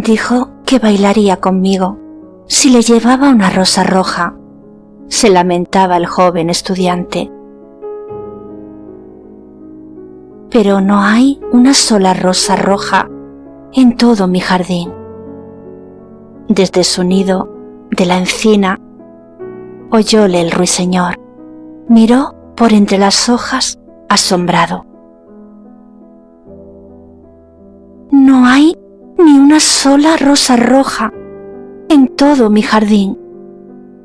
Dijo que bailaría conmigo si le llevaba una rosa roja. Se lamentaba el joven estudiante. Pero no hay una sola rosa roja en todo mi jardín. Desde su nido de la encina oyóle el ruiseñor. Miró por entre las hojas asombrado. No hay ni una sola rosa roja en todo mi jardín,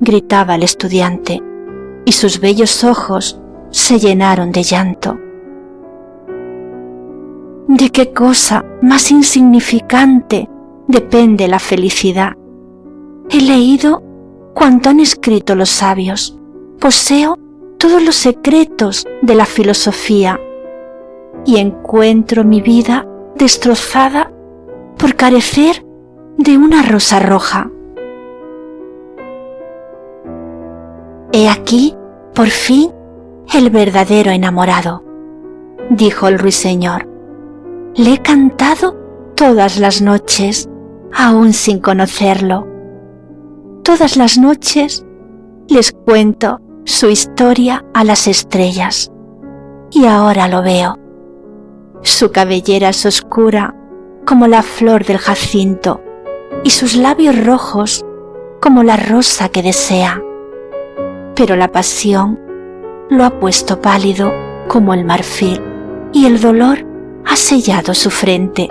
gritaba el estudiante, y sus bellos ojos se llenaron de llanto. ¿De qué cosa más insignificante depende la felicidad? He leído cuanto han escrito los sabios, poseo todos los secretos de la filosofía y encuentro mi vida destrozada por carecer de una rosa roja. He aquí, por fin, el verdadero enamorado, dijo el ruiseñor. Le he cantado todas las noches, aún sin conocerlo. Todas las noches les cuento su historia a las estrellas, y ahora lo veo. Su cabellera es oscura como la flor del jacinto, y sus labios rojos como la rosa que desea. Pero la pasión lo ha puesto pálido como el marfil, y el dolor ha sellado su frente.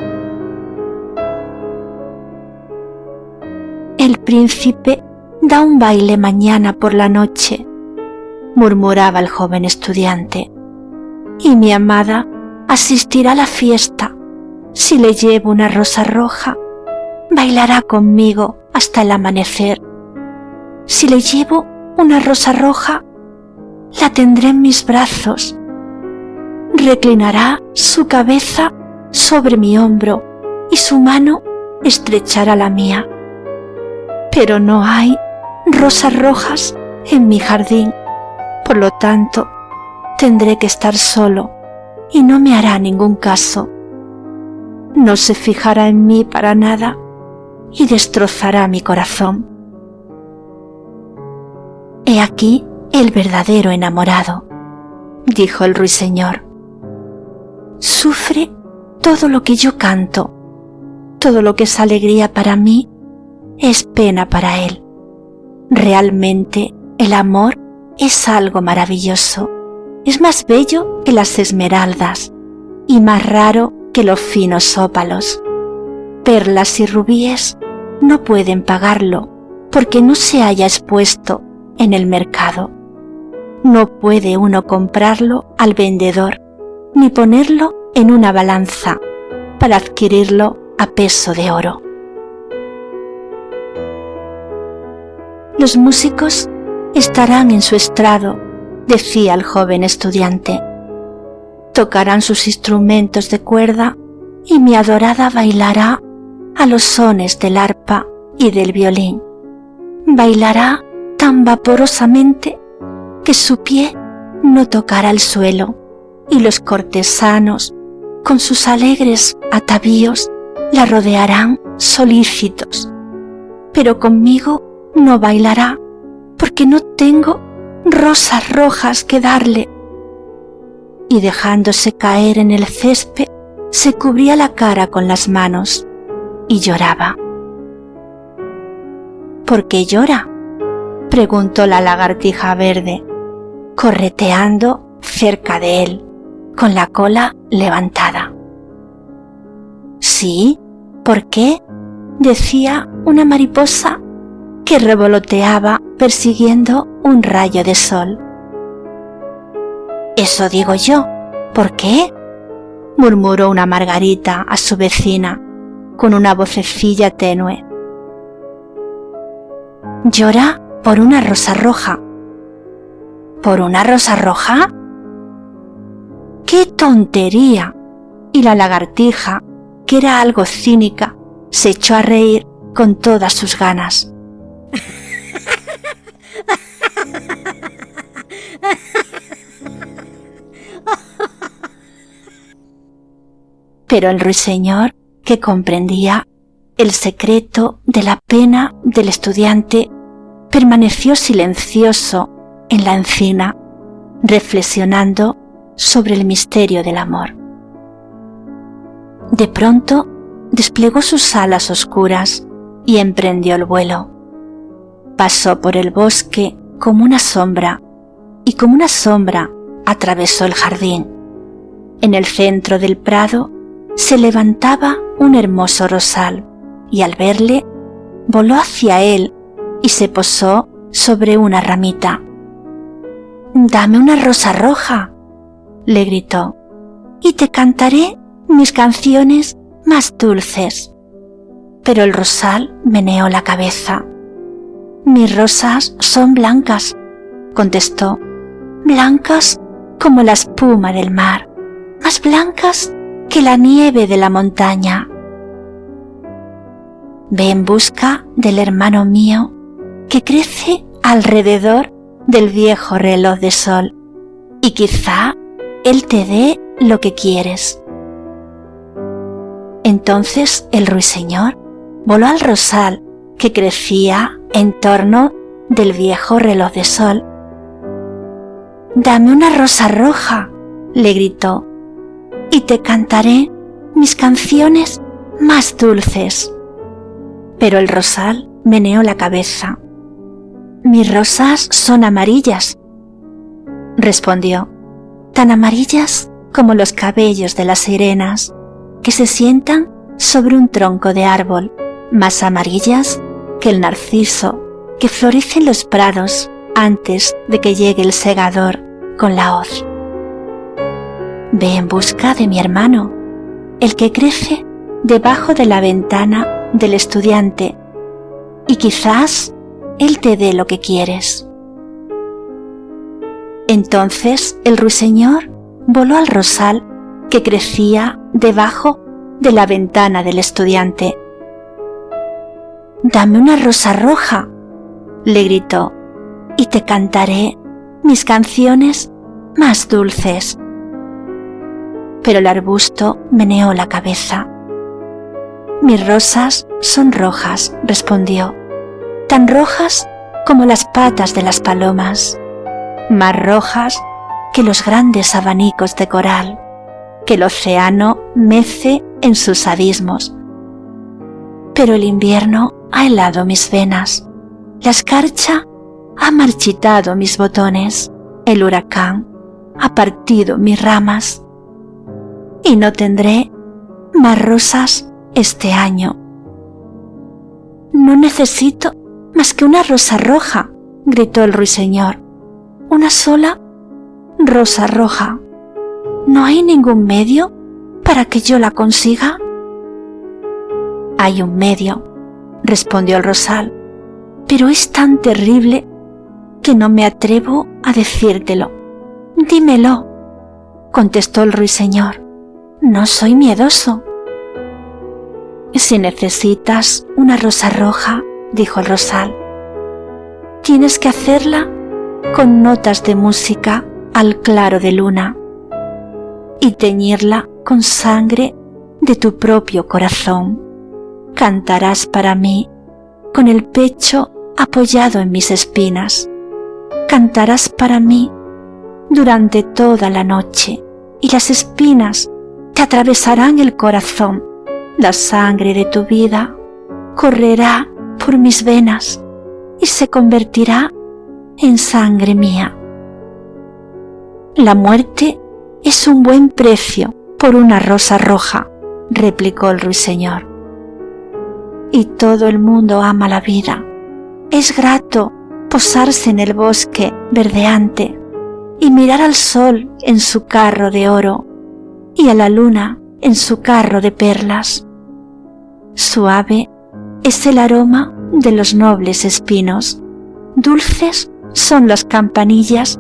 El príncipe da un baile mañana por la noche, murmuraba el joven estudiante, y mi amada asistirá a la fiesta. Si le llevo una rosa roja, bailará conmigo hasta el amanecer. Si le llevo una rosa roja, la tendré en mis brazos. Reclinará su cabeza sobre mi hombro y su mano estrechará la mía. Pero no hay rosas rojas en mi jardín, por lo tanto tendré que estar solo y no me hará ningún caso. No se fijará en mí para nada y destrozará mi corazón. He aquí el verdadero enamorado, dijo el ruiseñor. Sufre todo lo que yo canto, todo lo que es alegría para mí es pena para él. Realmente el amor es algo maravilloso, es más bello que las esmeraldas y más raro que los finos ópalos. Perlas y rubíes no pueden pagarlo porque no se haya expuesto en el mercado. No puede uno comprarlo al vendedor ni ponerlo en una balanza para adquirirlo a peso de oro. Los músicos estarán en su estrado, decía el joven estudiante. Tocarán sus instrumentos de cuerda y mi adorada bailará a los sones del arpa y del violín. Bailará tan vaporosamente que su pie no tocará el suelo y los cortesanos, con sus alegres atavíos, la rodearán solícitos. Pero conmigo no bailará porque no tengo rosas rojas que darle. Y dejándose caer en el césped, se cubría la cara con las manos y lloraba. ¿Por qué llora?, preguntó la lagartija verde, correteando cerca de él, con la cola levantada. Sí, ¿por qué?, decía una mariposa que revoloteaba persiguiendo un rayo de sol. Eso digo yo, ¿por qué?, murmuró una margarita a su vecina con una vocecilla tenue. Llora por una rosa roja. ¿Por una rosa roja? ¡Qué tontería! Y la lagartija, que era algo cínica, se echó a reír con todas sus ganas. Pero el ruiseñor, que comprendía, el secreto de la pena del estudiante permaneció silencioso en la encina, reflexionando sobre el misterio del amor. De pronto desplegó sus alas oscuras y emprendió el vuelo. Pasó por el bosque como una sombra, y como una sombra atravesó el jardín. En el centro del prado se levantaba un hermoso rosal, y al verle, voló hacia él y se posó sobre una ramita. «Dame una rosa roja», le gritó, «y te cantaré mis canciones más dulces». Pero el rosal meneó la cabeza. «Mis rosas son blancas», contestó, «blancas como la espuma del mar, más blancas que la nieve de la montaña». Ve en busca del hermano mío que crece alrededor del viejo reloj de sol, y quizá él te dé lo que quieres. Entonces el ruiseñor voló al rosal que crecía en torno del viejo reloj de sol. «Dame una rosa roja», le gritó, «y te cantaré mis canciones más dulces». Pero el rosal meneó la cabeza. «Mis rosas son amarillas», respondió, «tan amarillas como los cabellos de las sirenas que se sientan sobre un tronco de árbol, más amarillas que el narciso que florece en los prados antes de que llegue el segador con la hoz. Ve en busca de mi hermano, el que crece debajo de la ventana del estudiante, y quizás él te dé lo que quieres». Entonces el ruiseñor voló al rosal que crecía debajo de la ventana del estudiante. «Dame una rosa roja», le gritó, «y te cantaré mis canciones más dulces». Pero el arbusto meneó la cabeza. «Mis rosas son rojas», respondió, «tan rojas como las patas de las palomas, más rojas que los grandes abanicos de coral que el océano mece en sus abismos. Pero el invierno ha helado mis venas, la escarcha ha marchitado mis botones, el huracán ha partido mis ramas, y no tendré más rosas este año». «No necesito más que una rosa roja», gritó el ruiseñor, «una sola rosa roja. ¿No hay ningún medio para que yo la consiga?» «Hay un medio», respondió el rosal, «pero es tan terrible que no me atrevo a decírtelo». «Dímelo», contestó el ruiseñor, «no soy miedoso». «Si necesitas una rosa roja», dijo el rosal, «tienes que hacerla con notas de música al claro de luna y teñirla con sangre de tu propio corazón. Cantarás para mí con el pecho apoyado en mis espinas. Cantarás para mí durante toda la noche y las espinas te atravesarán el corazón. La sangre de tu vida correrá por mis venas y se convertirá en sangre mía. La muerte es un buen precio por una rosa roja», replicó el ruiseñor. «Y todo el mundo ama la vida. Es grato posarse en el bosque verdeante y mirar al sol en su carro de oro y a la luna en su carro de perlas. Suave es el aroma de los nobles espinos, dulces son las campanillas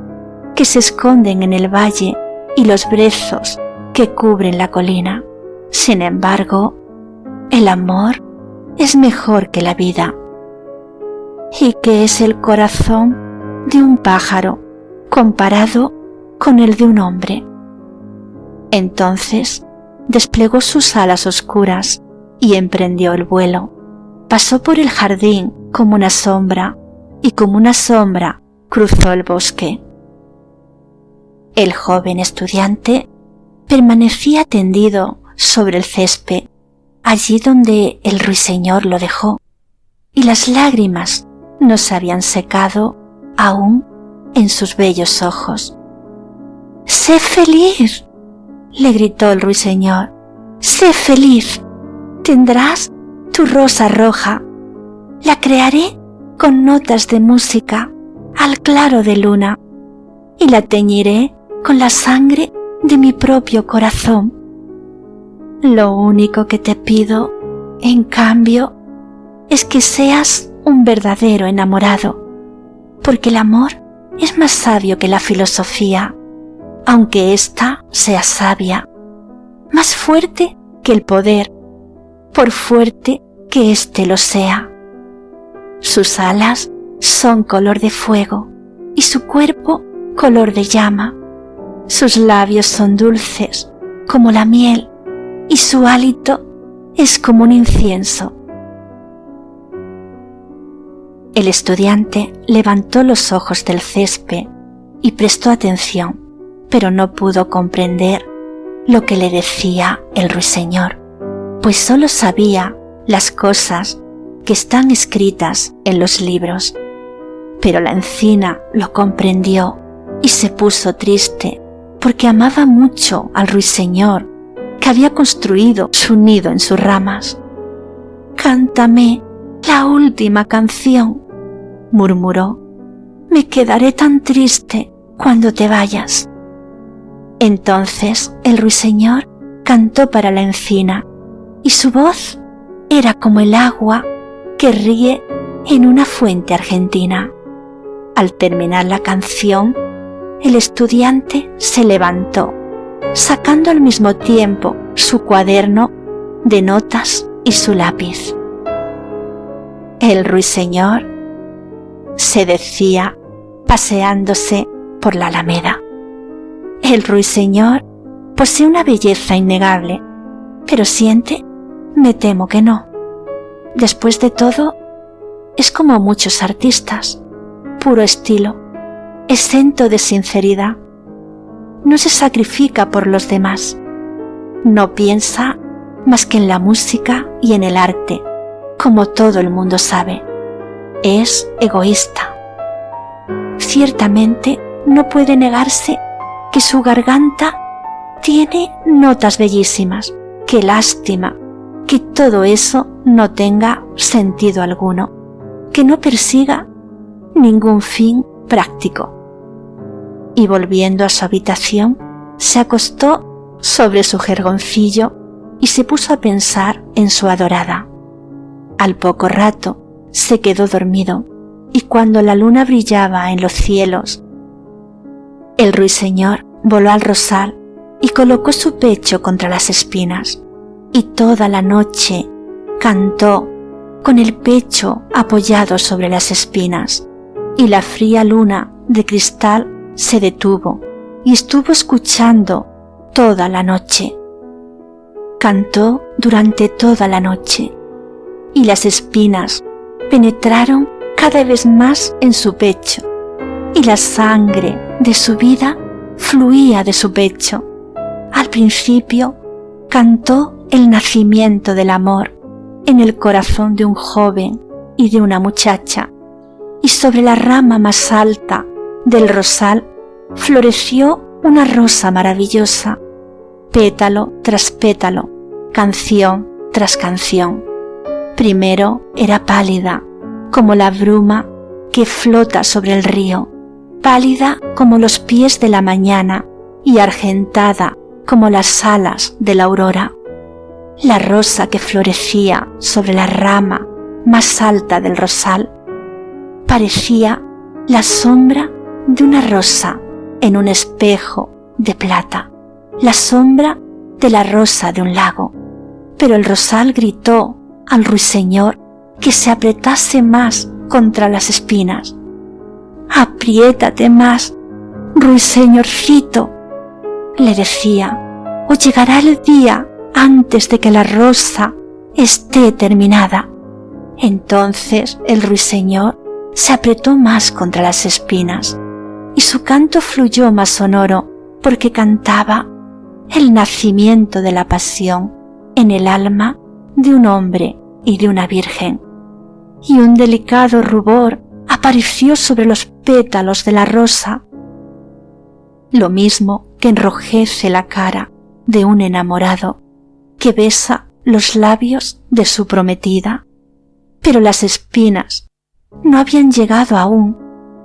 que se esconden en el valle y los brezos que cubren la colina. Sin embargo, el amor es mejor que la vida. ¿Y qué es el corazón de un pájaro comparado con el de un hombre?» Entonces desplegó sus alas oscuras y emprendió el vuelo. Pasó por el jardín como una sombra y como una sombra cruzó el bosque. El joven estudiante permanecía tendido sobre el césped, allí donde el ruiseñor lo dejó, y las lágrimas no se habían secado aún en sus bellos ojos. «¡Sé feliz!», le gritó el ruiseñor. «¡Sé feliz! Tendrás tu rosa roja. La crearé con notas de música al claro de luna y la teñiré con la sangre de mi propio corazón. Lo único que te pido, en cambio, es que seas un verdadero enamorado, porque el amor es más sabio que la filosofía, aunque ésta sea sabia, más fuerte que el poder, por fuerte que éste lo sea. Sus alas son color de fuego y su cuerpo color de llama. Sus labios son dulces como la miel y su hálito es como un incienso». El estudiante levantó los ojos del césped y prestó atención, pero no pudo comprender lo que le decía el ruiseñor, pues solo sabía las cosas que están escritas en los libros. Pero la encina lo comprendió y se puso triste, porque amaba mucho al ruiseñor que había construido su nido en sus ramas. «Cántame la última canción», murmuró. «Me quedaré tan triste cuando te vayas». Entonces el ruiseñor cantó para la encina y su voz era como el agua que ríe en una fuente argentina. Al terminar la canción, el estudiante se levantó, sacando al mismo tiempo su cuaderno de notas y su lápiz. «El ruiseñor», se decía paseándose por la alameda, «el ruiseñor posee una belleza innegable, pero siente, me temo que no. Después de todo, es como muchos artistas, puro estilo, exento de sinceridad. No se sacrifica por los demás, no piensa más que en la música y en el arte, como todo el mundo sabe. Es egoísta. Ciertamente no puede negarse que su garganta tiene notas bellísimas. Qué lástima que todo eso no tenga sentido alguno, que no persiga ningún fin práctico». Y volviendo a su habitación, se acostó sobre su jergoncillo y se puso a pensar en su adorada. Al poco rato se quedó dormido, y cuando la luna brillaba en los cielos, el ruiseñor voló al rosal y colocó su pecho contra las espinas, y toda la noche cantó con el pecho apoyado sobre las espinas, y la fría luna de cristal se detuvo y estuvo escuchando toda la noche. Cantó durante toda la noche, y las espinas penetraron cada vez más en su pecho, y la sangre de su vida fluía de su pecho. Al principio cantó el nacimiento del amor en el corazón de un joven y de una muchacha, y sobre la rama más alta del rosal floreció una rosa maravillosa, pétalo tras pétalo, canción tras canción. Primero era pálida, como la bruma que flota sobre el río, pálida como los pies de la mañana y argentada como las alas de la aurora. La rosa que florecía sobre la rama más alta del rosal parecía la sombra de una rosa en un espejo de plata, la sombra de la rosa de un lago. Pero el rosal gritó al ruiseñor que se apretase más contra las espinas. «Apriétate más, ruiseñorcito», le decía, «o llegará el día antes de que la rosa esté terminada. Entonces el ruiseñor se apretó más contra las espinas y su canto fluyó más sonoro porque cantaba el nacimiento de la pasión en el alma de un hombre y de una virgen. Y un delicado rubor apareció sobre los pétalos de la rosa, lo mismo que enrojece la cara de un enamorado que besa los labios de su prometida. Pero las espinas no habían llegado aún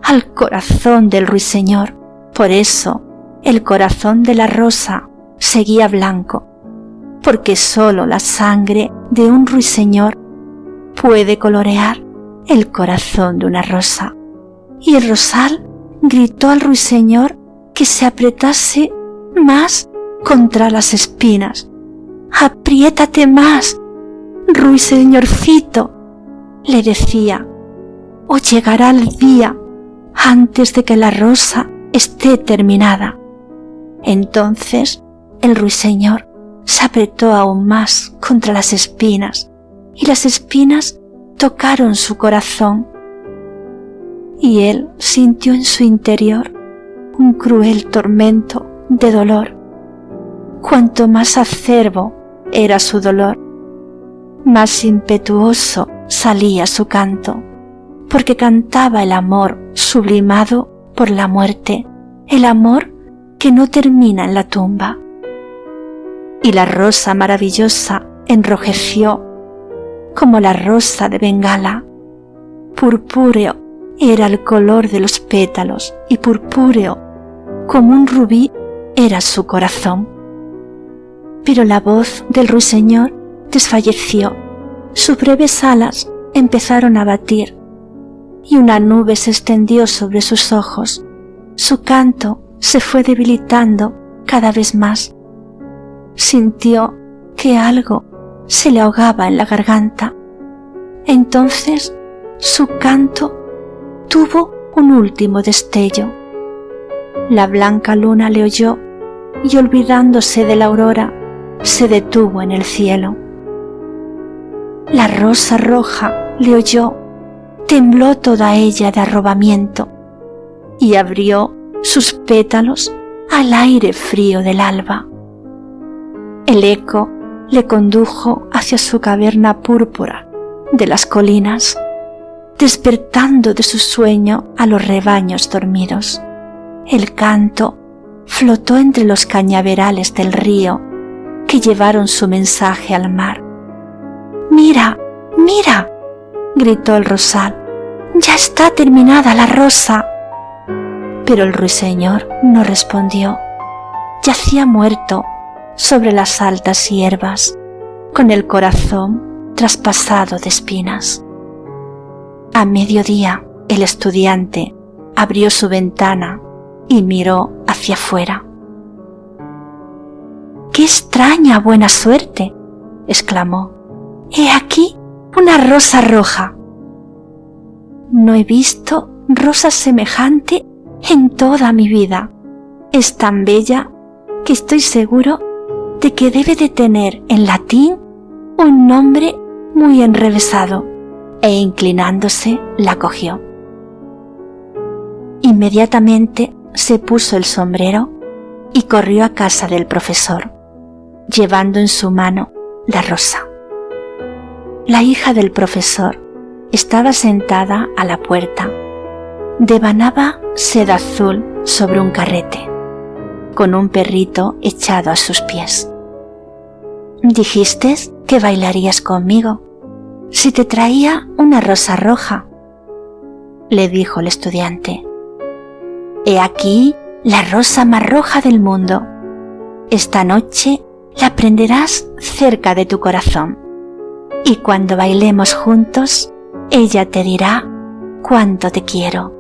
al corazón del ruiseñor. Por eso el corazón de la rosa seguía blanco, porque sólo la sangre de un ruiseñor puede colorear el corazón de una rosa. Y el rosal gritó al ruiseñor que se apretase más contra las espinas. «Apriétate más, ruiseñorcito», le decía, «o llegará el día antes de que la rosa esté terminada». Entonces el ruiseñor se apretó aún más contra las espinas y las espinas tocaron su corazón y él sintió en su interior un cruel tormento de dolor. Cuanto más acerbo era su dolor, más impetuoso salía su canto, porque cantaba el amor sublimado por la muerte, el amor que no termina en la tumba. Y la rosa maravillosa enrojeció como la rosa de Bengala. Purpúreo era el color de los pétalos y purpúreo como un rubí era su corazón. Pero la voz del ruiseñor desfalleció, sus breves alas empezaron a batir y una nube se extendió sobre sus ojos. Su canto se fue debilitando cada vez más. Sintió que algo se le ahogaba en la garganta. Entonces su canto tuvo un último destello. La blanca luna le oyó y olvidándose de la aurora, se detuvo en el cielo. La rosa roja le oyó, tembló toda ella de arrobamiento y abrió sus pétalos al aire frío del alba. El eco le condujo hacia su caverna púrpura de las colinas, despertando de su sueño a los rebaños dormidos. El canto flotó entre los cañaverales del río que llevaron su mensaje al mar. «¡Mira, mira!», gritó el rosal, «ya está terminada la rosa». Pero el ruiseñor no respondió. Yacía muerto sobre las altas hierbas, con el corazón traspasado de espinas. A mediodía, el estudiante abrió su ventana y miró hacia afuera. «¡Qué extraña buena suerte!», exclamó. «He aquí una rosa roja. No he visto rosa semejante en toda mi vida. Es tan bella que estoy seguro de que debe de tener en latín un nombre muy enrevesado», e inclinándose la cogió. Inmediatamente se puso el sombrero y corrió a casa del profesor, llevando en su mano la rosa. La hija del profesor estaba sentada a la puerta. Devanaba seda azul sobre un carrete, con un perrito echado a sus pies. «Dijiste que bailarías conmigo si te traía una rosa roja», le dijo el estudiante. «He aquí la rosa más roja del mundo. Esta noche la prenderás cerca de tu corazón y cuando bailemos juntos, ella te dirá cuánto te quiero».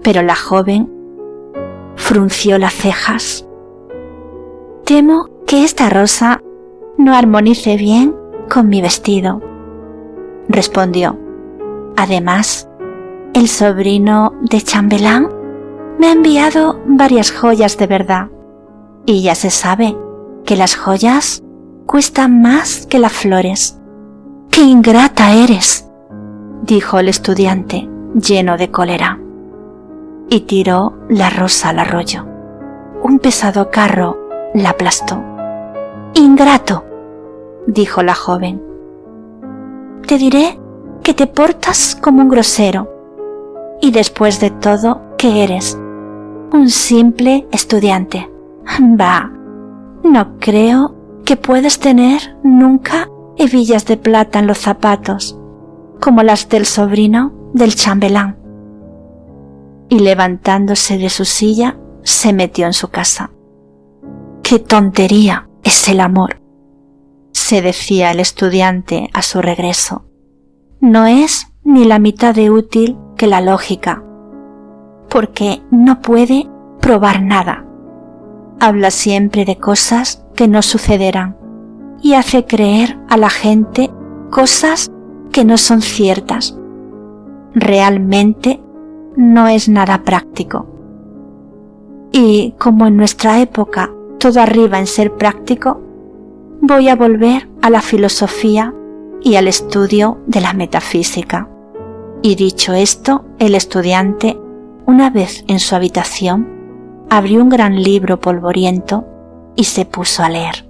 Pero la joven frunció las cejas. «Temo que esta rosa no armonice bien con mi vestido», respondió. «Además, el sobrino de chambelán me ha enviado varias joyas de verdad, y ya se sabe que las joyas cuesta más que las flores. ¡Qué ingrata eres!, dijo el estudiante, lleno de cólera, y tiró la rosa al arroyo. Un pesado carro la aplastó. «Ingrato», dijo la joven. «Te diré que te portas como un grosero, y después de todo, ¿qué eres? Un simple estudiante. Bah, no creo que puedas tener nunca hebillas de plata en los zapatos, como las del sobrino del chambelán». Y levantándose de su silla, se metió en su casa. «¡Qué tontería es el amor!», se decía el estudiante a su regreso. «No es ni la mitad de útil que la lógica, porque no puede probar nada. Habla siempre de cosas que no sucederán y hace creer a la gente cosas que no son ciertas. Realmente no es nada práctico. Y como en nuestra época todo arriba en ser práctico, voy a volver a la filosofía y al estudio de la metafísica». Y dicho esto, el estudiante, una vez en su habitación, abrió un gran libro polvoriento y se puso a leer.